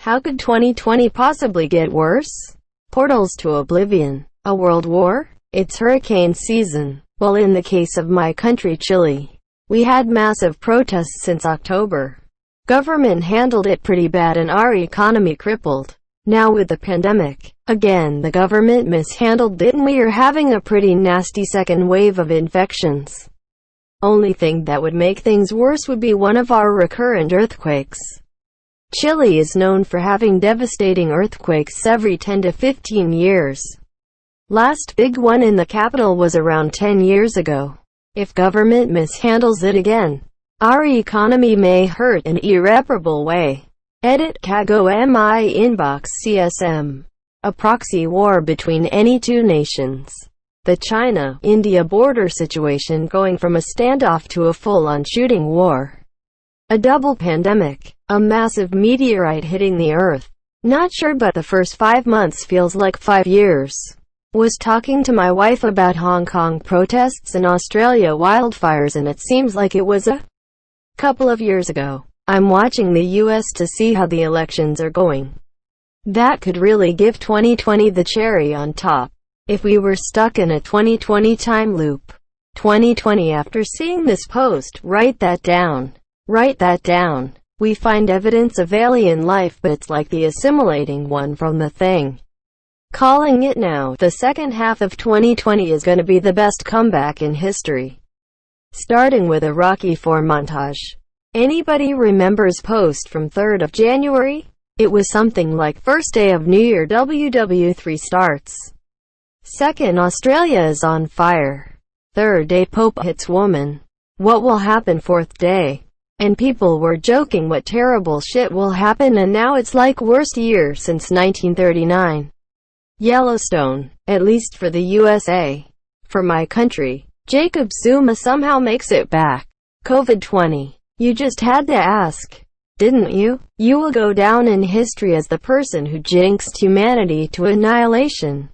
How could 2020 possibly get worse? Portals to oblivion. A world war? It's hurricane season. Well, in the case of my country, Chile, we had massive protests since October. Government handled it pretty bad and our economy crippled. Now with the pandemic, again the government mishandled it and we are having a pretty nasty second wave of infections. Only thing that would make things worse would be one of our recurrent earthquakes. Chile is known for having devastating earthquakes every 10 to 15 years. Last big one in the capital was around 10 years ago. If government mishandles it again, our economy may hurt in an irreparable way. Edit Kago Mi Inbox CSM. A proxy war between any two nations. The China-India border situation going from a standoff to a full-on shooting war. A double pandemic. A massive meteorite hitting the Earth. Not sure, but the first 5 months feels like 5 years. Was talking to my wife about Hong Kong protests and Australia wildfires, and it seems like it was a couple of years ago. I'm watching the US to see how the elections are going. That could really give 2020 the cherry on top. If we were stuck in a 2020 time loop. 2020. After seeing this post, write that down. Write that down. We find evidence of alien life, but it's like the assimilating one from The Thing. Calling it now. The second half of 2020 is going to be the best comeback in history. Starting with a Rocky IV montage. Anybody remembers post from 3rd of January? It was something like first day of New Year, WW3 starts. Second, Australia is on fire. Third day, Pope hits woman. What will happen fourth day? And people were joking what terrible shit will happen, and now it's like worst year since 1939. Yellowstone, at least for the USA. For my country, Jacob Zuma somehow makes it back. COVID-20. You just had to ask, didn't you? You will go down in history as the person who jinxed humanity to annihilation.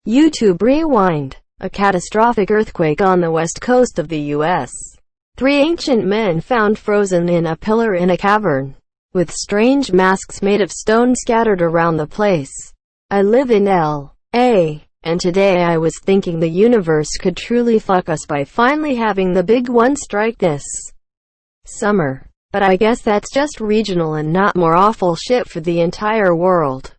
YouTube Rewind. A catastrophic earthquake on the west coast of the U.S. 3 ancient men found frozen in a pillar in a cavern, with strange masks made of stone scattered around the place. I live in L.A., and today I was thinking the universe could truly fuck us by finally having the big one strike this summer. But I guess that's just regional and not more awful shit for the entire world.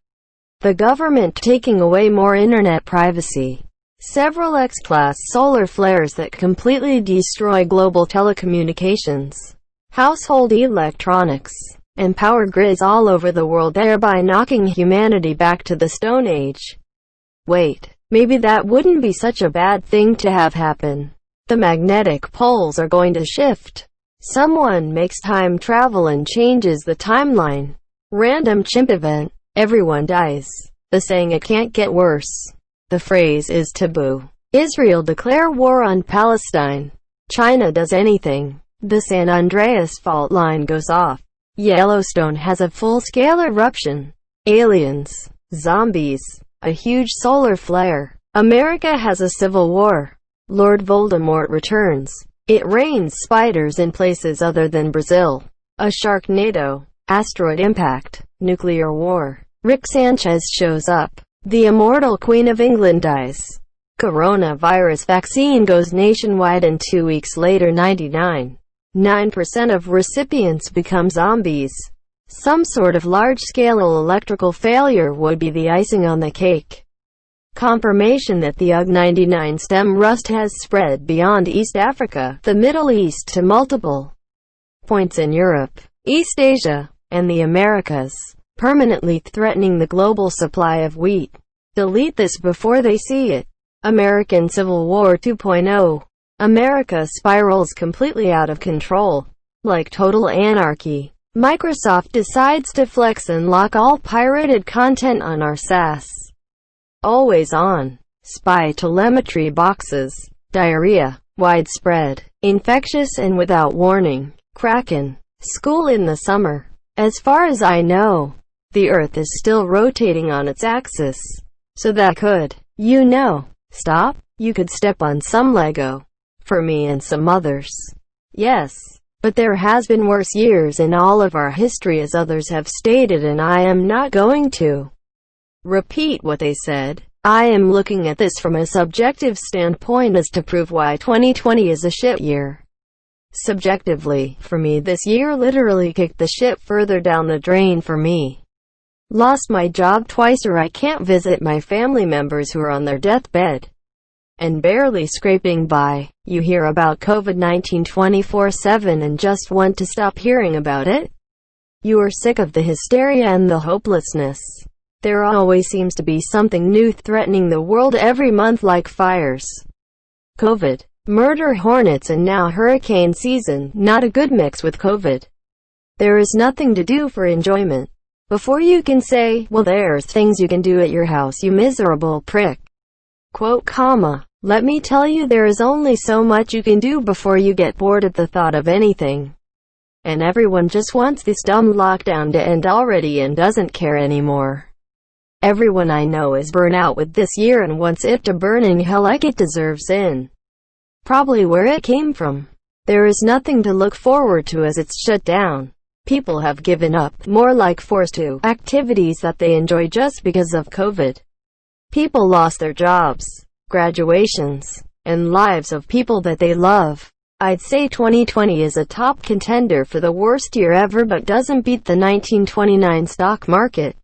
The government taking away more internet privacy. Several X-class solar flares that completely destroy global telecommunications, household electronics, and power grids all over the world, thereby knocking humanity back to the Stone Age. Wait, maybe that wouldn't be such a bad thing to have happen. The magnetic poles are going to shift. Someone makes time travel and changes the timeline. Random chimp event. Everyone dies. The saying "it can't get worse." The phrase is taboo. Israel declare war on Palestine. China does anything. The San Andreas fault line goes off. Yellowstone has a full-scale eruption. Aliens. Zombies. A huge solar flare. America has a civil war. Lord Voldemort returns. It rains spiders in places other than Brazil. A sharknado. Asteroid impact. Nuclear war. Rick Sanchez shows up. The immortal Queen of England dies. Coronavirus vaccine goes nationwide and 2 weeks later 99.9% of recipients become zombies. Some sort of large-scale electrical failure would be the icing on the cake. Confirmation that the UG-99 stem rust has spread beyond East Africa, the Middle East to multiple points in Europe, East Asia, and the Americas, permanently threatening the global supply of wheat. Delete this before they see it. American Civil War 2.0. America spirals completely out of control. Like total anarchy. Microsoft decides to flex and lock all pirated content on our SaaS. Always on. Spy telemetry boxes. Diarrhea. Widespread. Infectious and without warning. Kraken. School in the summer. As far as I know, the Earth is still rotating on its axis. So that could, stop? You could step on some Lego. For me and some others. Yes. But there has been worse years in all of our history, as others have stated, and I am not going to repeat what they said. I am looking at this from a subjective standpoint as to prove why 2020 is a shit year. Subjectively, for me, this year literally kicked the shit further down the drain for me. Lost my job twice, or I can't visit my family members who are on their deathbed and barely scraping by. You hear about COVID-19 24/7 and just want to stop hearing about it. You are sick of the hysteria and the hopelessness. There always seems to be something new threatening the world every month, like fires, COVID, murder hornets, and now hurricane season. Not a good mix with COVID. There is nothing to do for enjoyment. Before you can say, well, there's things you can do at your house, you miserable prick. Quote, comma, let me tell you, there is only so much you can do before you get bored at the thought of anything. And everyone just wants this dumb lockdown to end already and doesn't care anymore. Everyone I know is burnt out with this year and wants it to burn in hell like it deserves in probably where it came from. There is nothing to look forward to as it's shut down. People have given up, more like forced to, activities that they enjoy just because of COVID. People lost their jobs, graduations, and lives of people that they love. I'd say 2020 is a top contender for the worst year ever, but doesn't beat the 1929 stock market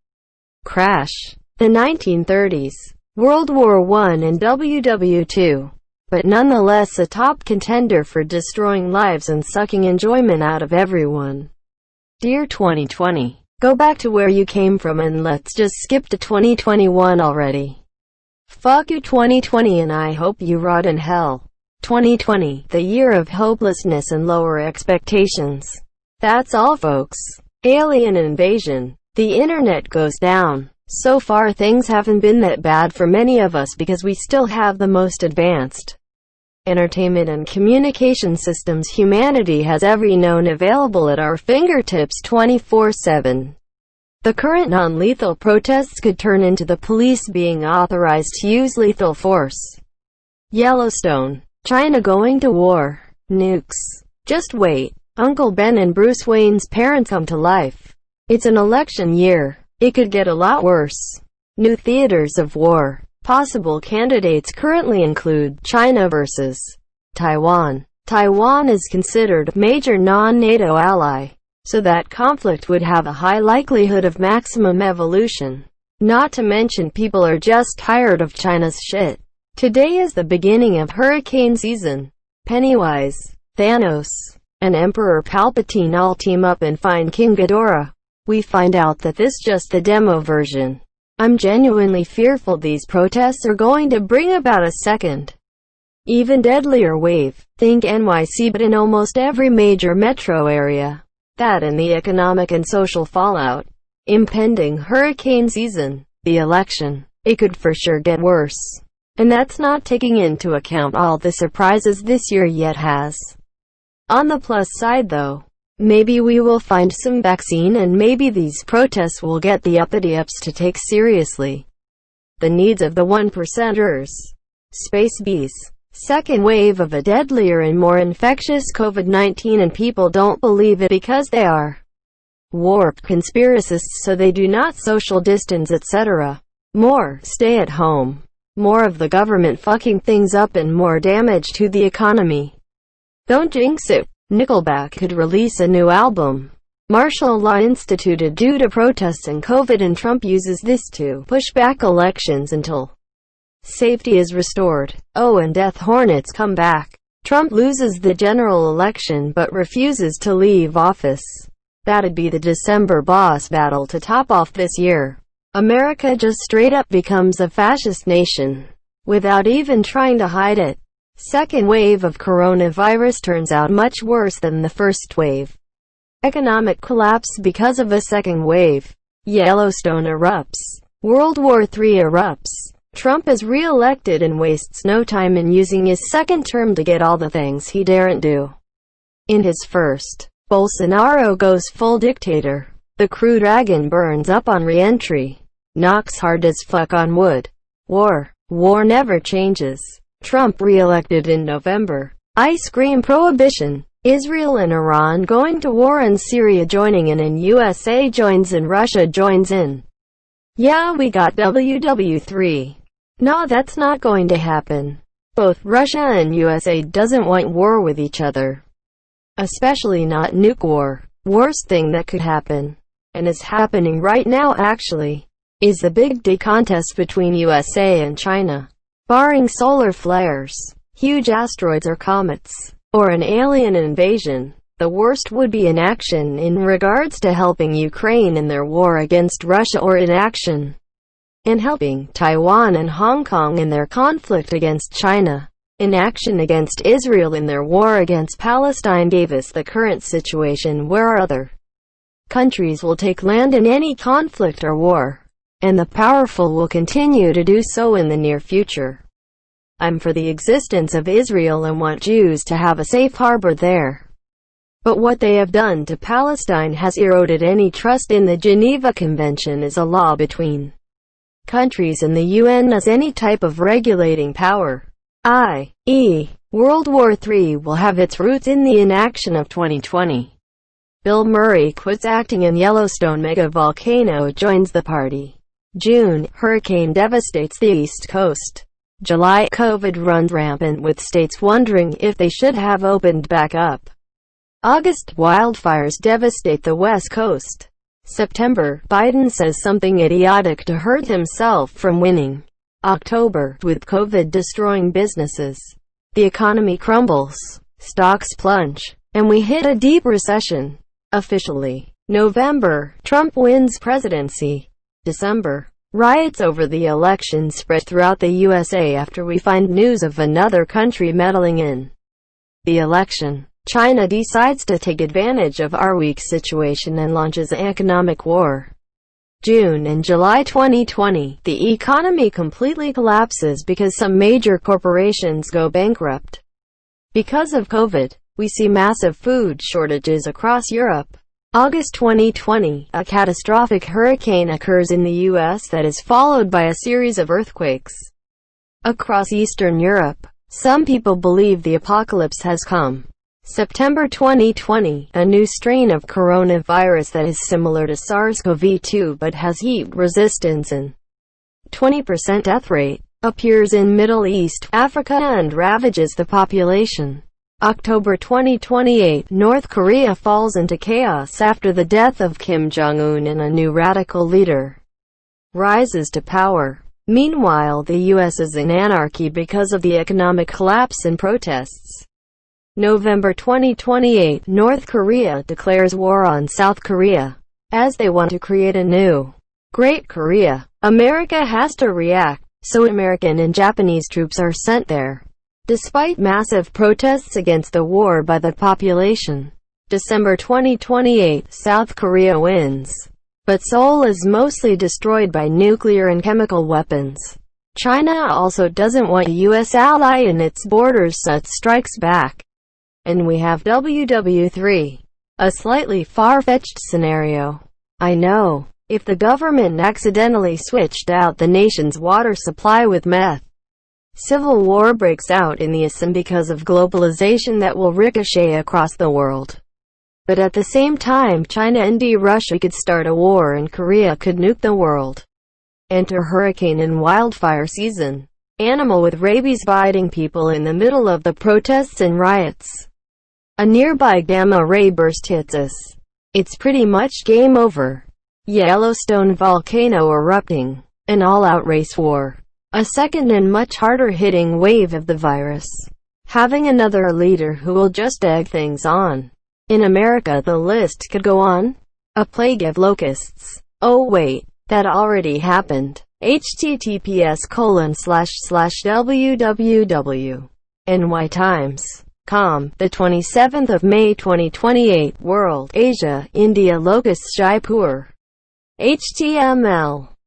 crash, the 1930s, World War I, and WW2, but nonetheless a top contender for destroying lives and sucking enjoyment out of everyone. Dear 2020, go back to where you came from and let's just skip to 2021 already. Fuck you 2020, and I hope you rot in hell. 2020, the year of hopelessness and lower expectations. That's all, folks. Alien invasion. The internet goes down. So far things haven't been that bad for many of us because we still have the most advanced entertainment and communication systems humanity has ever known available at our fingertips 24/7. The current non-lethal protests could turn into the police being authorized to use lethal force. Yellowstone. China going to war. Nukes. Just wait. Uncle Ben and Bruce Wayne's parents come to life. It's an election year. It could get a lot worse. New theaters of war. Possible candidates currently include China versus Taiwan. Taiwan is considered a major non-NATO ally, so that conflict would have a high likelihood of maximum evolution. Not to mention people are just tired of China's shit. Today is the beginning of hurricane season. Pennywise, Thanos, and Emperor Palpatine all team up and find King Ghidorah. We find out that this is just the demo version. I'm genuinely fearful these protests are going to bring about a second, even deadlier wave. Think NYC, but in almost every major metro area. That and the economic and social fallout. Impending hurricane season. The election. It could for sure get worse. And that's not taking into account all the surprises this year yet has. On the plus side though, maybe we will find some vaccine, and maybe these protests will get the uppity-ups to take seriously the needs of the 1%ers. Space bees. Second wave of a deadlier and more infectious COVID-19, and people don't believe it because they are warped conspiracists, so they do not social distance, etc. More stay at home. More of the government fucking things up and more damage to the economy. Don't jinx it. Nickelback could release a new album. Martial law instituted due to protests and COVID, and Trump uses this to push back elections until safety is restored. Oh, and death hornets come back. Trump loses the general election but refuses to leave office. That'd be the December boss battle to top off this year. America just straight up becomes a fascist nation, without even trying to hide it. Second wave of coronavirus turns out much worse than the first wave. Economic collapse because of a second wave. Yellowstone erupts. World War III erupts. Trump is re-elected and wastes no time in using his second term to get all the things he daren't do in his first. Bolsonaro goes full dictator. The Crew Dragon burns up on re-entry. Knocks hard as fuck on wood. War never changes. Trump re-elected in November. Ice cream prohibition. Israel and Iran going to war and Syria joining in and USA joins in, Russia joins in. Yeah, we got WW3. No, that's not going to happen. Both Russia and USA doesn't want war with each other. Especially not nuke war. Worst thing that could happen, and is happening right now actually, is the big D contest between USA and China. Barring solar flares, huge asteroids or comets, or an alien invasion, the worst would be inaction in regards to helping Ukraine in their war against Russia, or inaction in helping Taiwan and Hong Kong in their conflict against China. Inaction against Israel in their war against Palestine gave us the current situation where other countries will take land in any conflict or war, and the powerful will continue to do so in the near future. I'm for the existence of Israel and want Jews to have a safe harbor there. But what they have done to Palestine has eroded any trust in the Geneva Convention as a law between countries and the UN as any type of regulating power. i.e., World War III will have its roots in the inaction of 2020. Bill Murray quits acting and Yellowstone mega volcano joins the party. June, hurricane devastates the East Coast. July, COVID runs rampant with states wondering if they should have opened back up. August, wildfires devastate the West Coast. September, Biden says something idiotic to hurt himself from winning. October, with COVID destroying businesses, the economy crumbles, stocks plunge, and we hit a deep recession. Officially. November, Trump wins presidency. December, riots over the election spread throughout the USA after we find news of another country meddling in the election. China decides to take advantage of our weak situation and launches an economic war. June and July 2020, the economy completely collapses because some major corporations go bankrupt. Because of COVID, we see massive food shortages across Europe. August 2020, a catastrophic hurricane occurs in the US that is followed by a series of earthquakes across Eastern Europe. Some people believe the apocalypse has come. September 2020, a new strain of coronavirus that is similar to SARS-CoV-2 but has heat resistance and 20% death rate, appears in Middle East, Africa and ravages the population. October 2028, North Korea falls into chaos after the death of Kim Jong-un and a new radical leader rises to power. Meanwhile, the US is in anarchy because of the economic collapse and protests. November 2028, North Korea declares war on South Korea, as they want to create a new Great Korea. America has to react, so American and Japanese troops are sent there. Despite massive protests against the war by the population. December 2028, South Korea wins. But Seoul is mostly destroyed by nuclear and chemical weapons. China also doesn't want a US ally in its borders, so it strikes back. And we have WW3. A slightly far-fetched scenario. I know. If the government accidentally switched out the nation's water supply with meth, civil war breaks out in the ASEAN because of globalization that will ricochet across the world. But at the same time, China and Russia could start a war and Korea could nuke the world. Enter hurricane and wildfire season. Animal with rabies biting people in the middle of the protests and riots. A nearby gamma ray burst hits us. It's pretty much game over. Yellowstone volcano erupting. An all-out race war. A second and much harder-hitting wave of the virus. Having another leader who will just egg things on. In America, the list could go on. A plague of locusts. Oh wait, that already happened. https://www.nytimes.com, the 27th of May 2028, World, Asia, India, locusts Jaipur. HTML